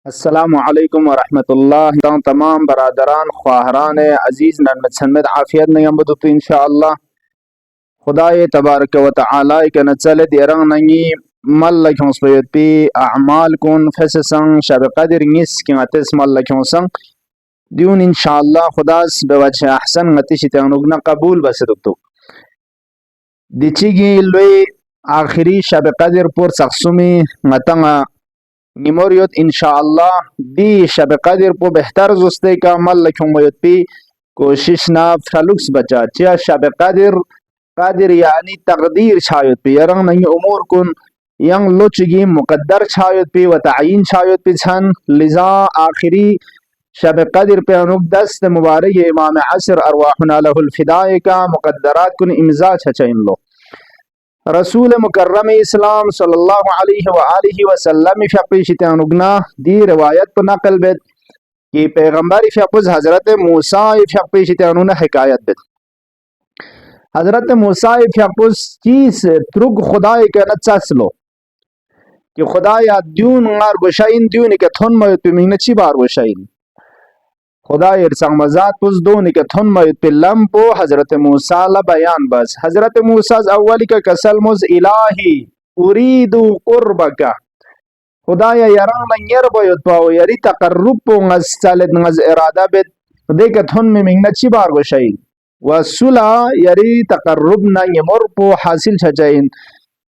अस्सलामु अलैकुम वरहमतुल्लाह। तमाम बरादरान ख्वाहरान अजीज़ नन्मत आफियत नहीं अम्बदु इंशाअल्लाह खुदाए तबारक व तआला के नचले देरंग नंगी मल खंसपयती अमाल कुन फससंग शब कदर निस कि अतिस मल खंसंग दिउन इंशाअल्लाह खुदास बेवजह अहसन गतिश तनुगना कबूल बसदुक्तो दिचिगी लोई आखिरी शब कदर पुर सखसुमी मतंगा निमोरियत इंशाअल्लाह दी शब कदर पो बेहतर जुस्ते का मल लखुमयती कोशिश ना फलुक्स बचा चिया शब कदर कदर यानी तकदीर छायत पे यरंग नहीं उमूर कुन यंग लुचगी मुकद्दर छायत पे व तयीन छायत पे छन लिजा आखिरी शब कदर पे अनुक दस्त मुबारक इमाम असर अरवाहुना लहुल फिदाए का मुकद्दरात कुन इम्जा छचइन लो रसूल मुकर्रम इस्लाम सल्लल्लाहु अलैहि व आलिहि वसल्लम फ़क़ीशित अनुगना दी रिवायत पर नकल बेद कि पैगंबर फ़क़ुज़ हज़रत मूसा फ़क़ीशित अनुना हिकायत बेद हज़रत मूसा फ़क़ुज़ चीज़ त्रुग खुदाए के नचसलो कि खुदाया द्यून ngar गोशाइन द्यून के थोन मयत पे मिंगना ची बार गोशाइन खुदाए संग मजात पुज दोन के थोन मयत पे लंपो हज़रत मूसा ला बयान बस हज़रत मूसा अव्वली का कसल मुज इलाही उरीदु कुर्बका खुदाया यरंग नंगर बयत पाओ यरी तकर्रुब पो ngaz चालत ngaz इरादा बेत दे के थोन में मिंगना ची बार गोशाइन वसुला यरी तकर्रुब ना यमर पो हासिल छजाइन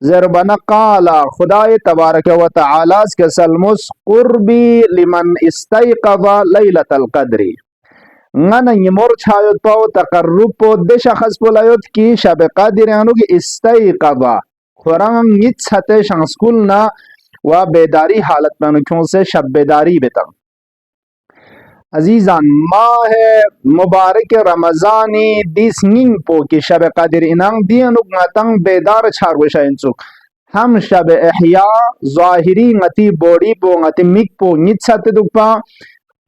ज़रबना काला खुदाए तबारक व तआला के सलमुस कुर्बी लिमन इस्तयक़ज़ लैलतल क़द्री ngana यमर छायत पाओ तकर्रुब पो दे शख्स पोलायत की शब क़द्र यानो कि इस्तयक़ज़ खुरंग निच छते शंस्कुल ना व बेदारी हालत में क्यों से शब बेदारी बेता अजीजान माह मुबारक रमजानी दिस निंग पो की शब कदर इनांग दियनुक मतंग बेदार छार वशाइंसुक हम शब एहया ज़ाहिरी ngati बॉडी पो ngati मिक पो निच्छते दुपा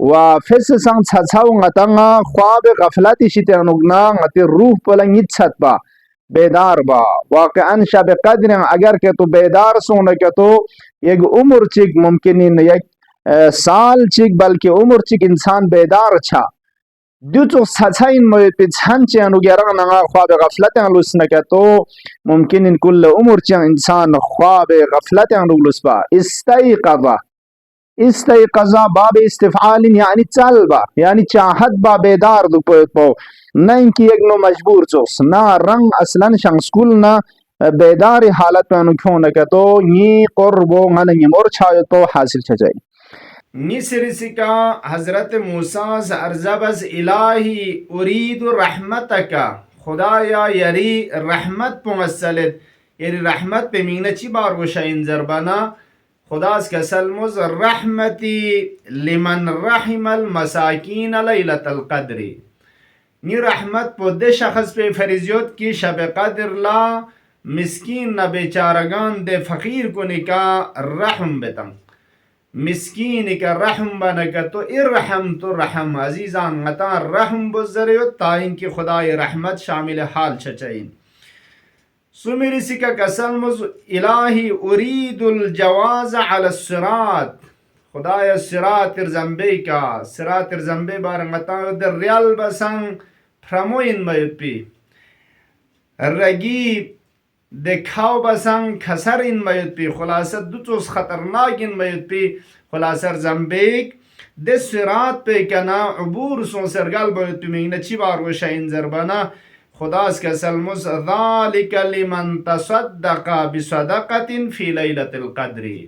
व फेस संग छछाव ngतंगा ख्वाब गफलती शितनुगना ngati रूह पोला निच्छत पा बेदार बा वाकअन शब कदर अगर के तो बेदार सोने के तो एक उम्र चिक मुमकिन एक साल चिक बल्कि उम्र चिक इंसान बेदार छा दुचो सचाइन मोय पे छानचे अनुगेरंग नंगा ख्वाब गफलत लुसना के तो मुमकिन इन कुल उम्र च इंसान ख्वाब गफलत लुसबा इस्तयक़ज़ा बाब इस्तिफ़ाल यानी चलबा यानी चाहत बा बेदार दुपो नहीं कि एक नो मजबूर चोस ना रंग असलन शंस्कुल ना बेदार हालत में अनुख्यों न के तो ये कुर्बो मन ये मोर छायो तो हासिल छ जाए मिस्रिसिका हजरत मूसा अर्जबस इलाही उरीदु रहमतका खुदाया यरी रहमत पुंगसलत यरी रहमत पे मिंगनची बार वशाइन जरबना खुदास का सलमुज रहमती लिमन रहिमल मसाकीन लैलतल क़द्री नी रहमत पुदे शख्स पे फरिजियत की शब कदर ला मिस्कीन न बेचारगान दे फकीर को निका रहम बेतंग मिस्कीन का रहम बनका तो इरहम तो रहम अजीजान गता रहम बुजरे ताइन की खुदाए रहमत शामिल हाल छचैन सुमेरी सिका कसल मुज इलाही उरीदुल जवाज अला सिरात खुदाया सिरात जंबे का सिरात जंबे बार गता दर रियल बसंग फ्रमोइन मयपी रगी देखाव बसंग खसर इन मयपी खुलासा दुचोस खतरनाक इन मयपी खुलासर जंबेक दे सिरात पे कना अबूर सो सरगल मयपी में नची बार वशाइन जरबना खुदास का सलमुस ज़ालिका लिमन तसद्दक़ा बिसदक़तिन फी लैलतिल क़द्री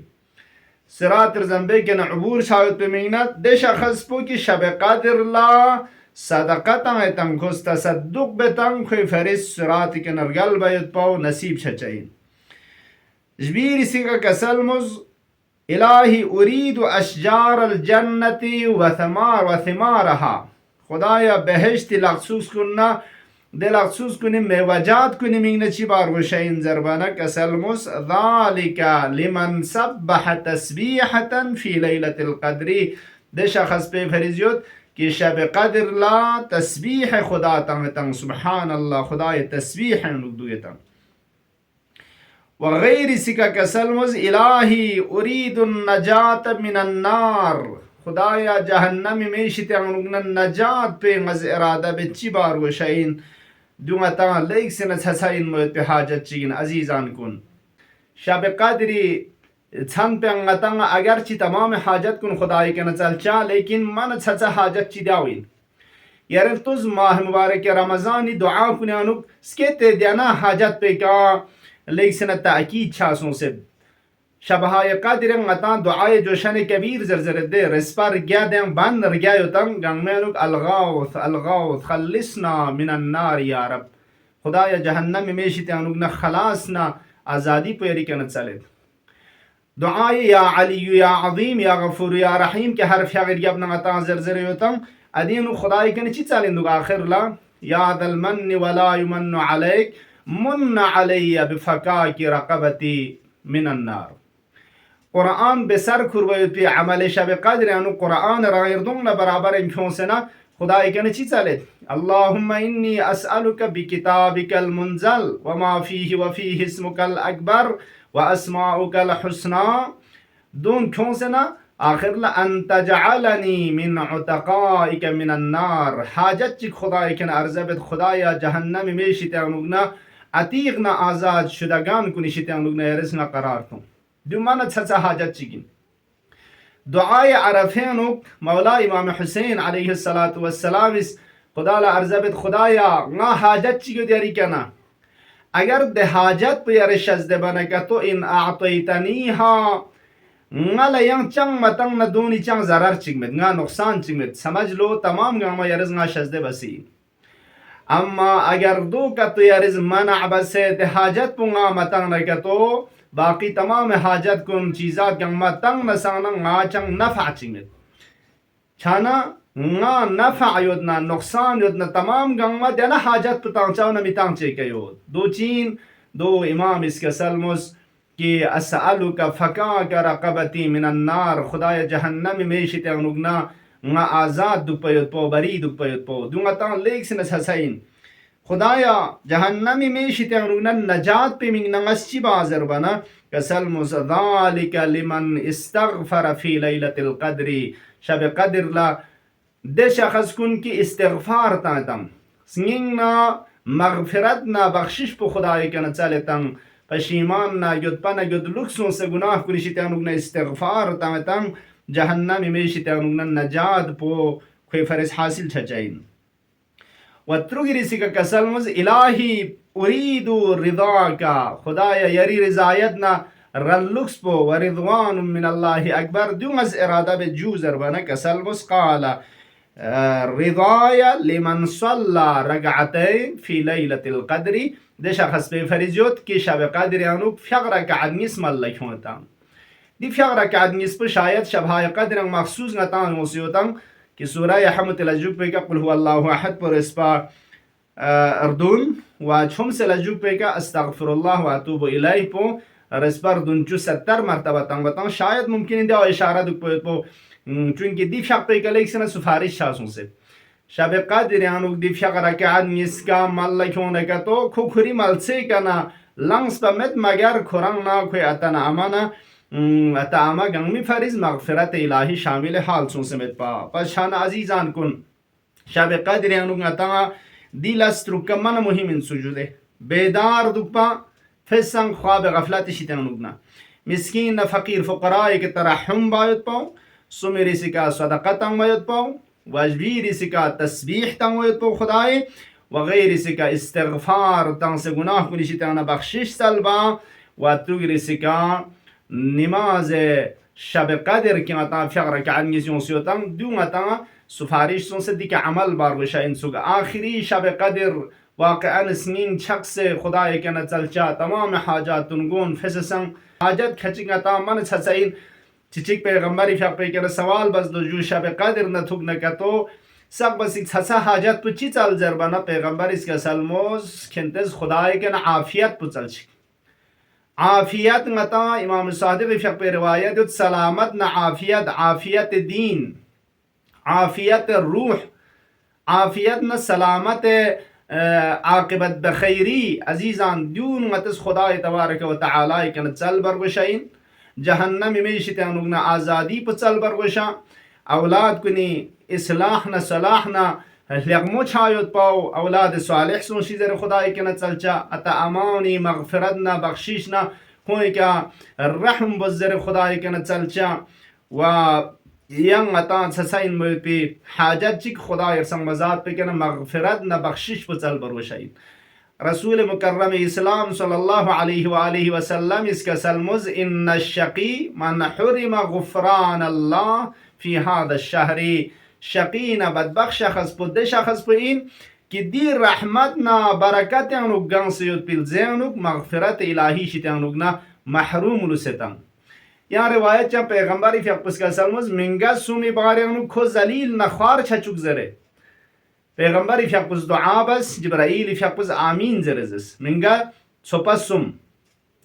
सिरात जंबे के न अबूर शायद पे मेहनत दे शख्स पो की शब कदर ला सदक़ता तंग खुस तसद्दुक बेतंग खुई फरिस सिरात के नरगल बैत पाओ नसीब छचैन जबीर इसी का कसल मुज इलाही उरीदु अशजार अल जन्नती व थमारहा खुदाया बहश्त लखसूस कुन्ना दे लखसूस कुनि मेवजात कुनि मिंगनची बार वशाइन जरबाना कसल मुज ज़ालिका लिमन सब्बह तस्बीहतन फी लैलतिल क़द्री दे शख्स पे फरिजियत कि शब कदर ला तस्बीह खुदा तंग तंग सुबहान अल्लाह खुदा तस्बीह नुकदुए तंग وغير سكا كسلمز إلهي أريد النجاة من النار خدایا جهنم میشتی انگنا نجات به مز اراده به چی بار و شاین دوما تا لیک سن تساین مت به حاجت چین عزیزان کن شب قدری چند पे अंगतंग अगर ची तमाम हाजत कुन खुदाई के नचल चा लेकिन मन छचा हाजत ची दाविन यार तुझ माह मुबारक रमजानी दुआ कुनानुक स्केते देना हाजत पे का लेकिन ताकीद छासों से शबहाय قادر ngata दुआए जोशन कबीर जरजर दे रेस्पार गया दे बन रगया योतंग गंगमेनुक अलगाउथ अलगाउथ खलिसना मिन अन्नार या रब खुदाया जहन्नम में शिते अनुक न खलास ना आजादी पेरी के न चले दुआए या अली या अजीम या गफूर या रहीम के हरफ या गैर अपना ngata जरजर योतंग अदीन खुदाई के न ची चले आखिर ला या दल मन वला युमन अलैक मुन अलैया बिफकाकी रक़बती मिन अन्नार कुरान बेसर खुरबे अमल शब कदर अनु कुरान रायरदुंग न बराबर इंखों से ना खुदा के ची चले अल्लाहुम्मा इन्नी अस्अलुका बिकिताबिकल मुनज़ल वमा फीहि व फीहि इस्मुकल अकबर व अस्माउकल हुस्ना दून क्यों से ना आखिर ला अन तजअलनी मिन उतकाइक मिन अन्नार हाजत ची खुदा के अर्ज़बत खुदाया जहन्नम में शितानुगना अतीक ना आज़ाद शुदगान कुनी शितानुगना यरसना करार तुम दुमाना छचा हाजत चिगिन दुआए अरफेनुक मौला इमाम हुसैन अलैहिस्सलातु वस्सलाम इस खुदा ला अर्ज़बत खुदाया ना हाजत चिगो देरी कना अगर दे हाजत पे यार शज़दे बना का तो इन आतैतनीहा ngala yang chang matang na duni chang zarar chigmet nga नुकसान chigmet समझ लो तमाम गामा यारज ना शज़दे बसी अम्मा अगर दो का तो यारज मना बसे दे हाजत पुंगा मतंग ना का तो बाकी तमाम हाजत कुन चीज़ात गंगा तंग नसाना गाचंग नफा चिंगत छाना nga नफा योजना नुकसान योजना तमाम गंगा देना हाजत पतांग चाव न मितांग चेके योद दो चीन दो इमाम इसके सलमुस कि अस्अलुका फकाका रक़बती मिन अन्नार खुदाया जहन्नम में शिते अनुगना nga आजाद दुपयोत पो बरी दुपयोत पो दुंगा ता लेक से नसाइन खुदाया जहन्नमी में शितंगना नजात पे मिंग नंगस्ची बाजर बना कसल मुज़ालिका लिमन इस्तगफर फी लैलतिल क़द्री शब क़द्र ला दे शख्स कुन की इस्तिगफार तातम सिंगना मगफिरत ना बख्शिश पे खुदाए के न चले तंग पशीमान ना युद पना युद लुक्सों से गुनाह कुनी शितंगना इस्तिगफार तातम जहन्नमी में शितंगना नजात पो कोई फरज हासिल छचाइन वत्रुगिरिसी का कसलमज इलाही उरीदु रिदा का खुदाया यरी रिजायत ना रल्लुक्स पो व रिदवान मिन अल्लाह अकबर दुंगस इरादा बे जूजर बना कसलमज काला रिदाया लिमन सल्ला रगअतैन फी लैलतिल क़द्री दे शख्स पे फरिजोत की शब क़द्र यानु फ्यगरा का आदमीस मल्ल होता दी फ्यगरा का आदमीस पे शायद शबाय क़द्र मखसूस नतान होता कि सूरह हमत लजुक पे का कुल हुवल्लाहु अहद पर इस पर अर्दुन व छुम से लजुक पे का अस्तगफिरुल्लाह व अतूबु इलैह पो इस पर दुन 70 मरतबा तंग बताऊं शायद मुमकिन है इशारा दुक पो चूंकि दीफा पे का लेक्सन सुफारिश शासों से शब क़द्र यानु दीफा का रकात मिसका मल होने का तो खुखरी मल से कना लंग्स पमत मगर खुरंग ना कोई अतना अमाना अतामा गंगमी फरिज मगफिरत इलाही शामिल हाल सुन समेत पा पशान अजीजान कुन शब क़द्र यानु अता दिलस रुकमन मुहिम इन सुजुदे बेदार दुपा फिसंग ख्वाब गफलत शितनुगना मिस्कीन फकीर फुकरा के तरहम बायत पाओ सुमेरी सिका सदक़त बायत पाओ वजबीर सिका तस्बीह तंग पाओ खुदाए वगैर सिका इस्तिगफार तंग से गुनाह कुनी शितना बख्शिश सलबा व तुगरी सिका नमाज शब क़द्र की अता फ़िक्र के आदमियों से होता दूँ अता सुफारिशों से दिख अमल बार वशा इंसुग आखिरी शब क़द्र वाक़अन स्नीन छक से खुदा के न चलचा तमाम हाजात उनगोन फैसंग हाजत खचिंग अता मन छसइन चिचिक पैगंबरी फ़िक्र पे के सवाल बस दो जो शब क़द्र न थुक न का तो सब बस छसा हाजत पुची चल जरबाना पैगंबर इसके सलमोज खिंतज खुदा के न आफियत पुचल आफियत मता इमाम सादिक फ़िक्र पे रिवायत सलामत न आफियत आफियत दीन आफियत रूह आफियत न सलामत عاقبت بخیری عزیزان دیون متس خدای تبارک و تعالی کن چل برگوشین جهنم میشید انوگنا آزادی په چل برگوشا اولاد کنی اصلاح نه صلاح نه لغمو چایوت پاو اولاد صالح سون شیزر خدای کن چلچا اتا امانی مغفرت نه بخشیش نه کوئی که رحم بزر خدای کن چلچا و yang atan sasain mulpi hajat chik khuda yarsang mazat pe kana maghfirat na bakhshish putal barwashain rasul mukarram islam sallallahu alayhi wa alihi wa sallam iska salmuz inna ash-shaqi man hurima ghufran allah fi hadha ash-shahri shaqina badbakh shakhs pudde shakhs pe in ki di rahmat na barakat yanuk gansiyot pil zenuk maghfirat ilahi shitanuk na mahrum lusetam यहाँ रिवायत चा पैगंबरी फयकुस का सलमज मिंगा सुमी बारेनु खो जलील नखार छचुक जरे पैगंबरी फयकुस दुआ बस जिब्राइल फयकुस आमीन जरजस मिंगा सोपसुम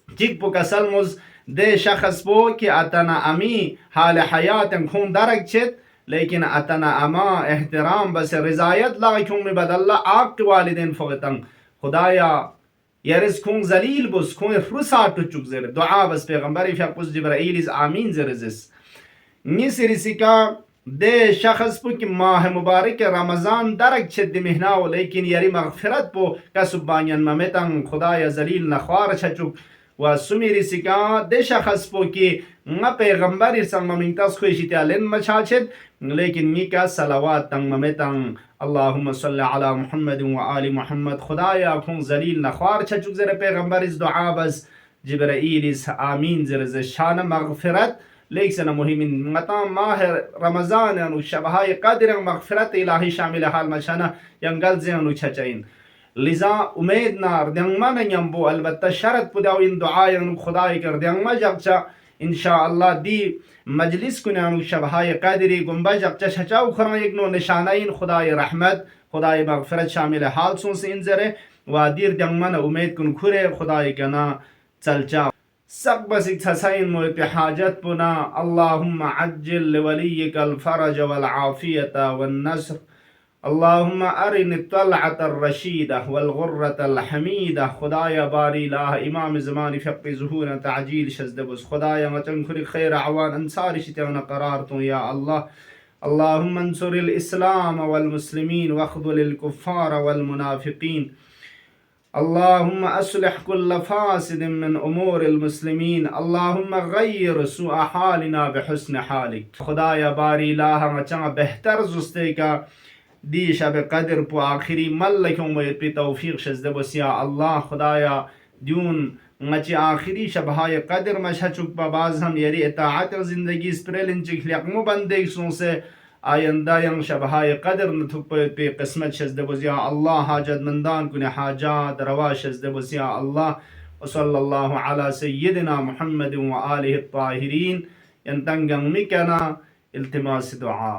चिक पो का सलमज दे शख्स पो कि अतना अमी हाल हयात खून दरक छत लेकिन अतना अमा एहतराम बस रिजायत ला क्यों में बदल्ला आक वालिदैन फगतंग खुदाया يرز كون زليل بس كون فرصات تشوك زر دعاء بس پیغمبر فيقوس جبرائيل از آمين زرزس نيسري سيكا ده شخص بو कि माह मुबारक रमजान दरक छद महीना लेकिन यारी मगफिरत पो कसुबानियन ममेतंग खुदा या जलील नख्वार छचुक و سمیری سکا ده شخص پو कि ما پیغمبر संग ममिंगतास खुशी त्यालेन मचाचेद लेकिन मीका सलावत तंग ममेतंग اللهم صل على محمد وآل محمد خدایا کون زلیل نخوار چچوک زر پیغمبر از دعا بس جبرائیل از آمین زر شان مغفرت لیکن مهمین متا ماه رمضان انو شبهای قدر مغفرت الهی شامل حال مشانا ینگل زینو چچین لذا امید نار دیانگما نینبو البته شرط پداو این دعای انو خدای کر دیانگما جبچا انشاءالله دی مجلس کنه انو شبهای قدری گنبا جبچا شچاو خران یک نو نشانین خدای رحمت خدای مغفرت شامل حال سون سے انزره و دیر دیانگما نا امید کن کره خدای کنا چلچا سب بس تسين موت حاجت بنا اللهم عجل لوليك الفرج والعافية والنصر اللهم أرني الطلعة الرشيدة والغرة الحميدة خدايا باري لا إمام زمان فقه ظهورا تعجيل شزدبس خدايا ما تنكر خير عوان أنصار شتغن قرارتم يا الله اللهم انصر الإسلام والمسلمين واخذل الكفار والمنافقين اللهم أصلح كل فاسد من أمور المسلمين اللهم غير سوء حالنا بحسن حالك خدايا باري لا ما چنگ بهتر زستيكا دی شب قدر پو آخری ملکم وید پی توفیق شزده بس یا الله خدایا دیون مچی آخری شبهای قدر مشہ چک پا باز ہم یری اطاعت زندگی سپریلن چک لیقمو بندے سون سے آئندہ ینگ شبهای قدر نتھک پید پی قسمت شزده بس یا اللہ حاجت مندان کن حاجات روا شزده بس یا اللہ وصلی اللہ علی سیدنا محمد و آلہ الطاہرین ینتنگم مکنا التماس دعا